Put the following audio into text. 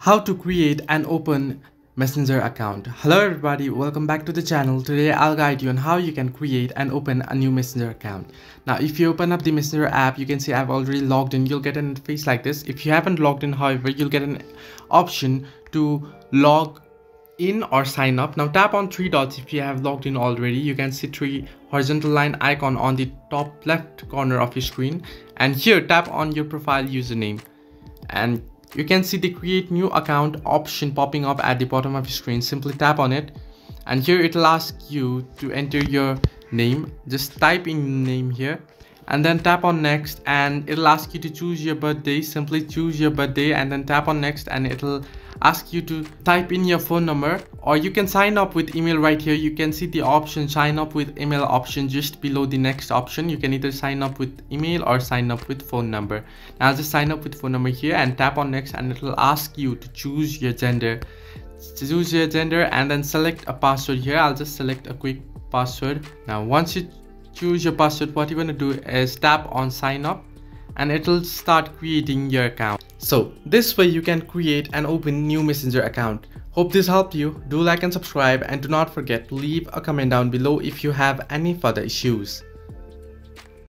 How to create and open Messenger account. Hello everybody, welcome back to the channel. Today I'll guide you on how you can create and open a new Messenger account. Now if you open up the Messenger app, you can see I've already logged in. You'll get an interface like this. If you haven't logged in, however, you'll get an option to log in or sign up. Now tap on three dots if you have logged in already. You can see three horizontal line icon on the top left corner of your screen, and here tap on your profile username, and you can see the create new account option popping up at the bottom of your screen. Simply tap on it, and here it will ask you to enter your name. Just type in name here and then tap on next, and it'll ask you to choose your birthday. Simply choose your birthday and then tap on next, and it'll ask you to type in your phone number, or you can sign up with email. Right here you can see the option sign up with email option just below the next option. You can either sign up with email or sign up with phone number. Now just sign up with phone number here and tap on next, and it will ask you to choose your gender. Choose your gender and then select a password here. I'll just select a quick password. Now once you choose your password, what you're going to do is tap on sign up, and it will start creating your account. So this way you can create and open new Messenger account. Hope this helped you. Do like and subscribe, and do not forget to leave a comment down below if you have any further issues.